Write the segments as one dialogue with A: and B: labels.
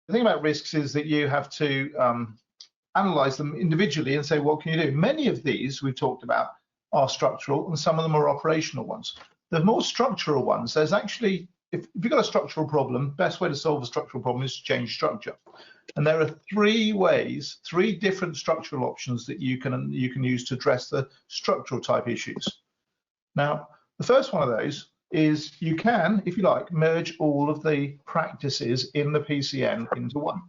A: the thing about risks is that you have to analyze them individually and say, what can you do? Many of these we've talked about are structural, and some of them are operational ones. The more structural ones, there's actually, if you've got a structural problem, best way to solve a structural problem is to change structure. And there are three different structural options that you can use to address the structural type issues. Now, the first one of those is you can, if you like, merge all of the practices in the PCN into one.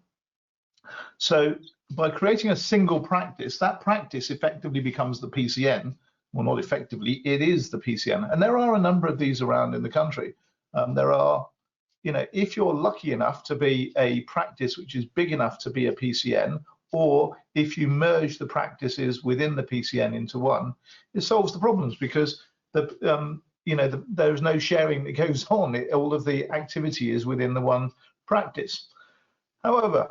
A: So by creating a single practice, that practice effectively becomes the PCN. Well, not effectively, it is the PCN. And there are a number of these around in the country. There are, you know, if you're lucky enough to be a practice which is big enough to be a PCN, or if you merge the practices within the PCN into one, it solves the problems, because there's no sharing that goes on. All of the activity is within the one practice. However,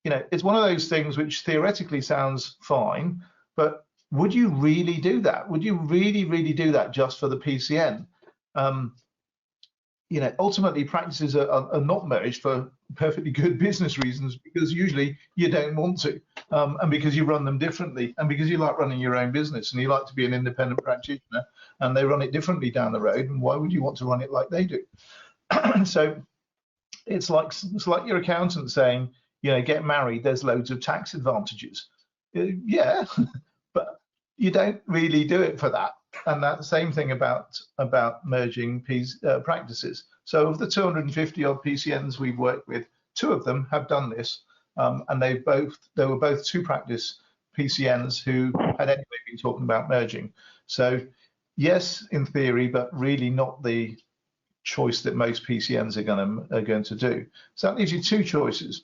A: it's one of those things which theoretically sounds fine, but would you really do that? Would you really do that just for the PCN? Ultimately, practices are not merged for perfectly good business reasons, because usually you don't want to, and because you run them differently, and because you like running your own business and you like to be an independent practitioner, and they run it differently down the road. And why would you want to run it like they do? So it's like your accountant saying, get married, there's loads of tax advantages. Yeah, but you don't really do it for that. And that same thing about merging practices. So of the 250 odd PCNs we've worked with, 2 of them have done this, and they were both 2 practice PCNs who had anyway been talking about merging. So yes, in theory, but really not the choice that most PCNs are going to do. So that leaves you 2 choices.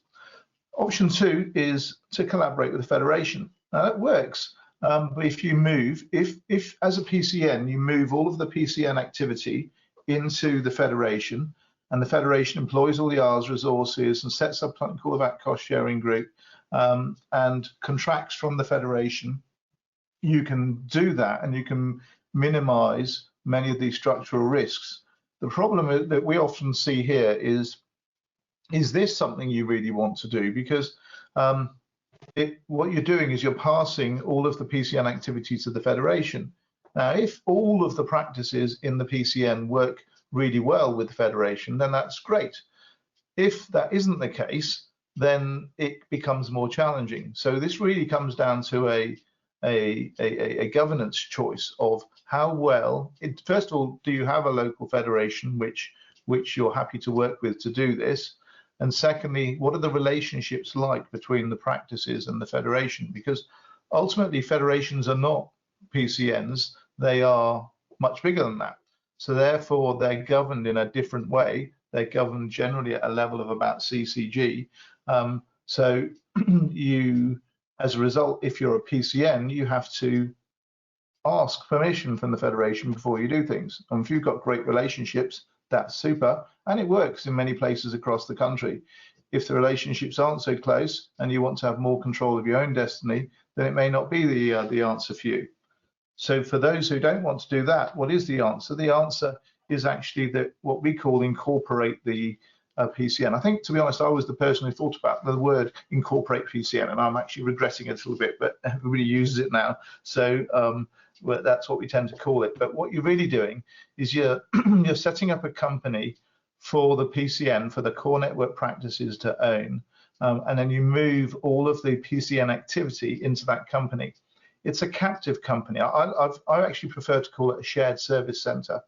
A: Option 2 is to collaborate with the federation. Now that works. But if you move, if as a PCN, you move all of the PCN activity into the federation, and the federation employs all the R's resources and sets up something called a cost sharing group, and contracts from the federation, you can do that and you can minimize many of these structural risks. The problem that we often see here is this something you really want to do? Because what you're doing is you're passing all of the PCN activity to the federation. Now, if all of the practices in the PCN work really well with the federation, then that's great. If that isn't the case, then it becomes more challenging. So this really comes down to a governance choice of how well, first of all, do you have a local federation which you're happy to work with to do this? And secondly, what are the relationships like between the practices and the federation? Because ultimately, federations are not PCNs, they are much bigger than that. So therefore, they're governed in a different way. They're governed generally at a level of about CCG. So you, as a result, if you're a PCN, you have to ask permission from the federation before you do things. And if you've got great relationships, that's super, and it works in many places across the country. If the relationships aren't so close and you want to have more control of your own destiny, then it may not be the answer for you. So for those who don't want to do that, what is the answer? The answer is actually that what we call incorporate the PCN. I think, to be honest, I was the person who thought about the word incorporate PCN, and I'm actually regretting it a little bit, but everybody uses it now. So well, that's what we tend to call it. But what you're really doing is you're setting up a company for the PCN, for the core network practices to own, and then you move all of the PCN activity into that company. It's a captive company. I actually prefer to call it a shared service center.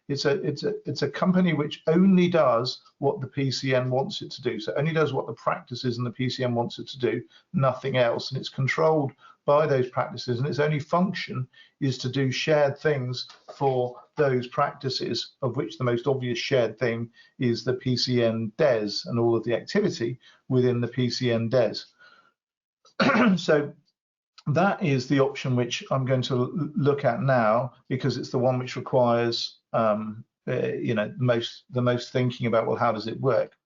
A: It's a company which only does what the PCN wants it to do. So only does what the practices and the PCN wants it to do, nothing else. And it's controlled by those practices, and its only function is to do shared things for those practices, of which the most obvious shared thing is the PCN DES and all of the activity within the PCN DES. So that is the option which I'm going to look at now, because it's the one which requires the most thinking about, well, how does it work?